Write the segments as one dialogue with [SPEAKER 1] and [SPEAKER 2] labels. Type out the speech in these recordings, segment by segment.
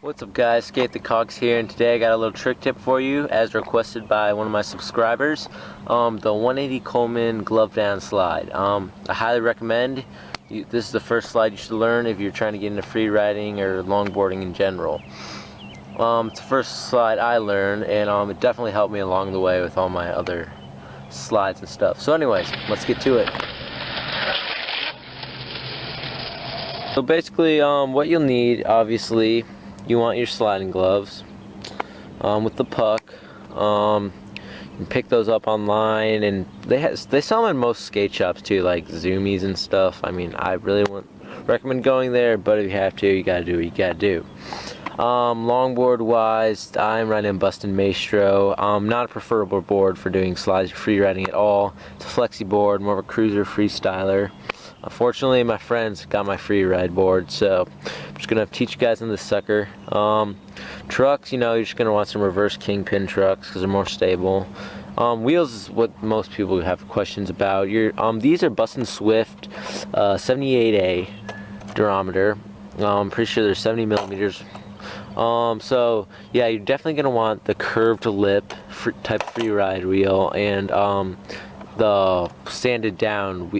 [SPEAKER 1] What's up guys, Skate the Cogs here, and today I got a little trick tip for you as requested by one of my subscribers. The 180 Coleman glove down slide. I highly recommend. This is the first slide you should learn if you're trying to get into free riding or longboarding in general. It's the first slide I learned, and it definitely helped me along the way with all my other slides and stuff. So anyways, let's get to it. So basically, what you'll need, obviously, you want your sliding gloves with the puck. You can pick those up online, and they sell them in most skate shops too, like Zoomies and stuff. I mean, I really wouldn't recommend going there, but if you have to, you gotta do what you gotta do. Longboard wise, I'm riding a Bustin' Maestro. Not a preferable board for doing slides or free riding at all. It's a flexi board, more of a cruiser freestyler. Unfortunately, my friends got my free ride board, so I'm just gonna teach you guys on this sucker. Trucks, you're just gonna want some reverse kingpin trucks because they're more stable. Wheels is what most people have questions about. These are Bustin' Swift 78A durometer. I'm pretty sure they're 70 millimeters. So yeah, you're definitely gonna want the curved lip type free ride wheel, and the sanded down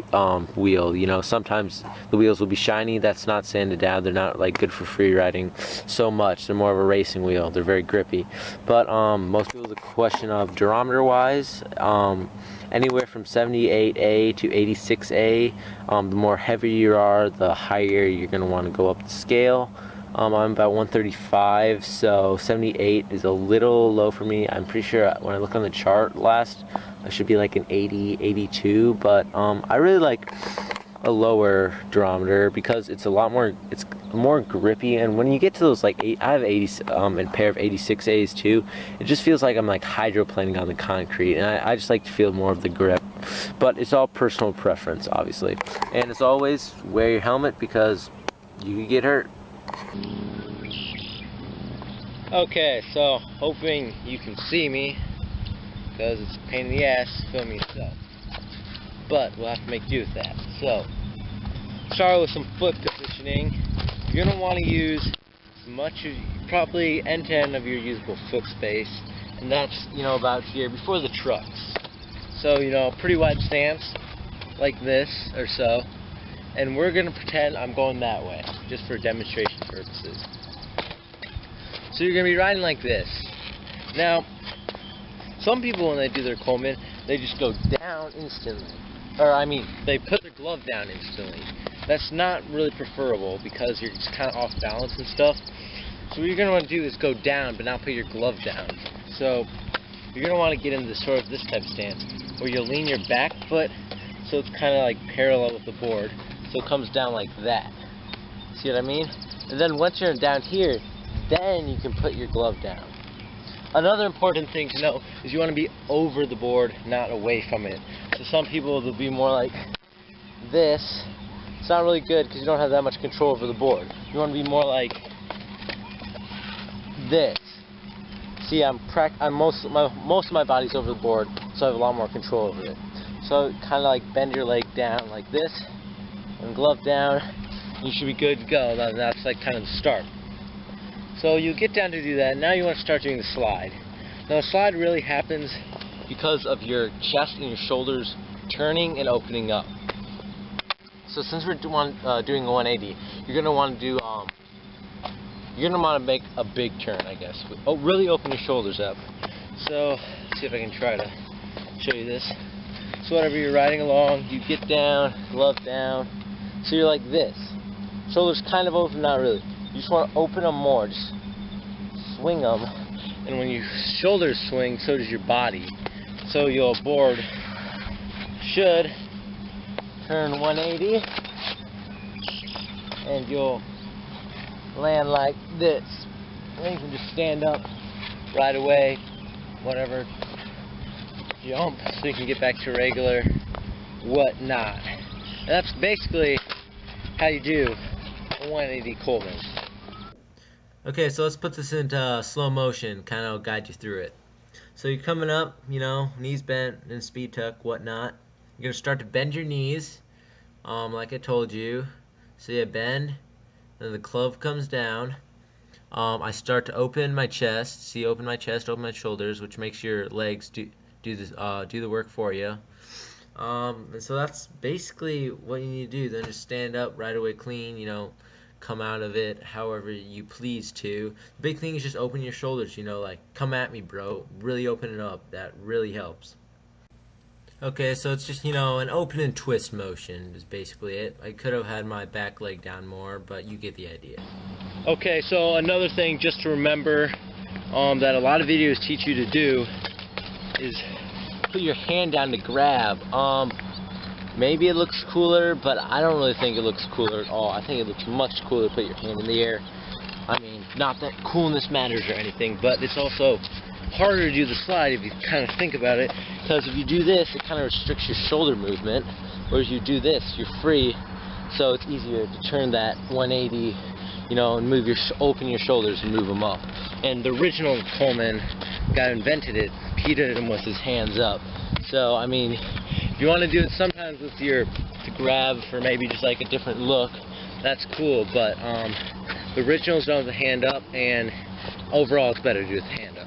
[SPEAKER 1] wheel. Sometimes the wheels will be shiny. That's not sanded down. They're not like good for free riding so much. They're more of a racing wheel. They're very grippy. But most people, the question of durometer wise, anywhere from 78A to 86A. The more heavy you are, the higher you're going to want to go up the scale. I'm about 135, so 78 is a little low for me. I'm pretty sure when I look on the chart last, I should be like an 80, 82, but I really like a lower durometer because it's more grippy, and when you get to those I have 80 a pair of 86As too, it just feels like I'm like hydroplaning on the concrete, and I just like to feel more of the grip. But it's all personal preference, obviously. And as always, wear your helmet because you could get hurt. Okay, so hoping you can see me because it's a pain in the ass filming yourself, but we'll have to make do with that. So start with some foot positioning. You're going to want to use as much as probably end to end of your usable foot space, and that's about here before the trucks. So pretty wide stance like this or so. And we're going to pretend I'm going that way, just for demonstration purposes. So you're going to be riding like this. Now, some people when they do their Coleman, they just go down instantly. They put their glove down instantly. That's not really preferable because you're just kind of off balance and stuff. So what you're going to want to do is go down, but not put your glove down. So you're going to want to get into this type of stance, where you'll lean your back foot so it's kind of like parallel with the board. So it comes down like that. See what I mean? And then once you're down here, then you can put your glove down. Another important thing to know is you want to be over the board, not away from it. So some people will be more like this. It's not really good because you don't have that much control over the board. You want to be more like this. See, most of my body's over the board, so I have a lot more control over it. So kind of like bend your leg down like this, and glove down, you should be good to go. That's like kind of the start. So you get down to do that, and now you want to start doing the slide. Now the slide really happens because of your chest and your shoulders turning and opening up. So since we're doing a 180, you're going to want to do, you're going to want to make a big turn, I guess. Really open your shoulders up. So let's see if I can try to show you this. So whatever you're riding along, you get down, glove down. So you're like this. Shoulders kind of open, not really. You just want to open them more. Just swing them. And when your shoulders swing, so does your body. So your board should turn 180. And you'll land like this. Then you can just stand up right away. Whatever. Jump so you can get back to regular whatnot. And that's basically how you do a 180 Coleman. Okay, so let's put this into slow motion, kind of guide you through it. So you're coming up, knees bent and speed tuck, whatnot. You're going to start to bend your knees, like I told you. So you bend, then the glove comes down. I start to open my chest. See, open my chest, open my shoulders, which makes your legs do the work for you. And so that's basically what you need to do. Then just stand up right away clean, come out of it however you please to. The big thing is just open your shoulders, like, come at me, bro. Really open it up. That really helps. Okay, so it's just, an open and twist motion is basically it. I could have had my back leg down more, but you get the idea. Okay, so another thing just to remember that a lot of videos teach you to do is put your hand down to grab. Maybe it looks cooler, but I don't really think it looks cooler at all. I think it looks much cooler to put your hand in the air. I mean, not that coolness matters or anything, but it's also harder to do the slide if you kind of think about it, because if you do this, it kind of restricts your shoulder movement, whereas you do this, you're free, so it's easier to turn that 180, and move open your shoulders and move them up. And the original Coleman guy who invented it, he did it with his hands up. So I mean, if you want to do it sometimes with to grab for maybe just like a different look, that's cool, but the originals don't have the hand up, and overall it's better to do with the hand up.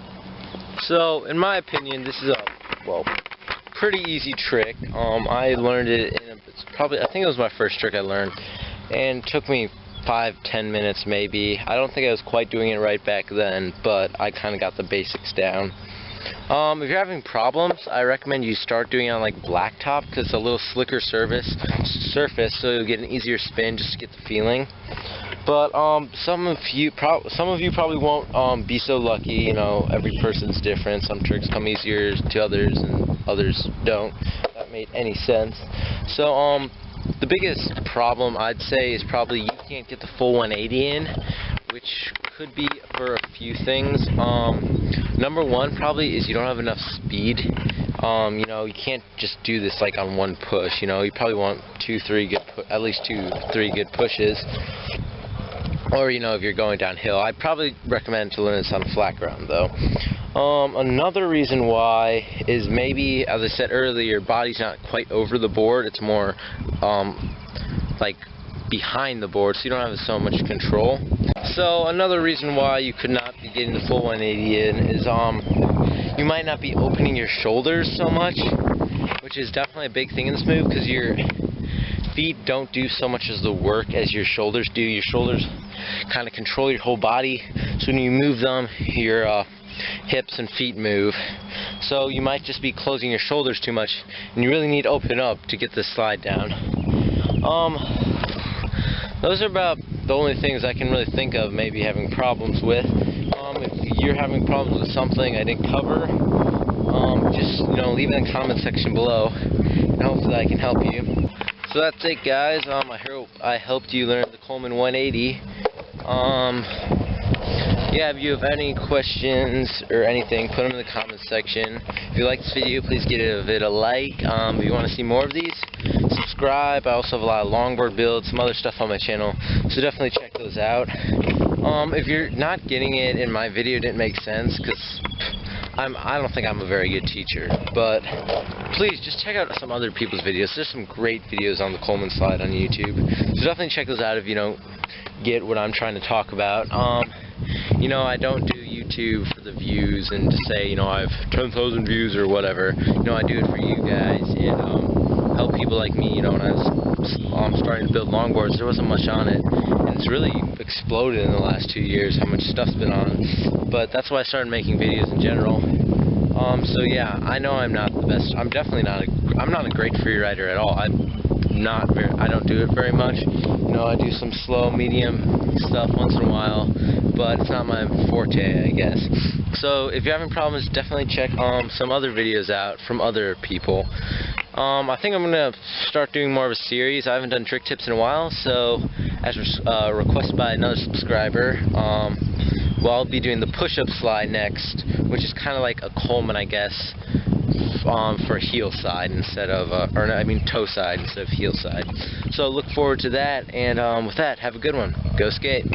[SPEAKER 1] So in my opinion, this is a pretty easy trick. I learned it in I think it was my first trick I learned, and it took me 5-10 minutes maybe. I don't think I was quite doing it right back then, but I kind of got the basics down. If you're having problems, I recommend you start doing it on like blacktop, because it's a little slicker surface, so you'll get an easier spin just to get the feeling. But some of you probably won't be so lucky. Every person's different. Some tricks come easier to others, and others don't. If that made any sense. So the biggest problem I'd say is probably you can't get the full 180 in, which could be for a few things. Number one probably is you don't have enough speed. You can't just do this like on one push. You probably want at least 2-3 good pushes. Or, if you're going downhill. I'd probably recommend to learn this on flat ground, though. Another reason why is maybe, as I said earlier, your body's not quite over the board. It's more, like, behind the board, so you don't have so much control. So, another reason why you could not be getting the full 180 in is, you might not be opening your shoulders so much, which is definitely a big thing in this move, because your feet don't do so much as the work as your shoulders do. Your shoulders kind of control your whole body, so when you move them, your hips and feet move. So you might just be closing your shoulders too much, and you really need to open up to get this slide down. Those are about the only things I can really think of maybe having problems with. If you're having problems with something I didn't cover, just leave it in the comment section below, and hopefully I can help you. So that's it, guys. I hope I helped you learn the Coleman 180. Yeah, if you have any questions or anything, put them in the comments section. If you like this video, please give it a like. If you want to see more of these, subscribe. I also have a lot of longboard builds, some other stuff on my channel, so definitely check those out. If you're not getting it and my video didn't make sense, because I don't think I'm a very good teacher, but please just check out some other people's videos. There's some great videos on the Coleman slide on YouTube, so definitely check those out if you don't get what I'm trying to talk about. I don't do YouTube for the views and to say, I have 10,000 views or whatever. I do it for you guys and help people like me. When I was starting to build longboards, there wasn't much on it, and it's really exploded in the last 2 years how much stuff's been on. But that's why I started making videos in general. So yeah, I know I'm not the best. I'm definitely not I'm not a great freerider at all. I don't do it very much. I do some slow, medium stuff once in a while, but it's not my forte, I guess. So if you're having problems, definitely check some other videos out from other people. I think I'm going to start doing more of a series. I haven't done trick tips in a while, so as requested by another subscriber, I'll be doing the push-up slide next, which is kind of like a Coleman, I guess, for heel side instead of, toe side instead of heel side. So look forward to that, and with that, have a good one. Go skate.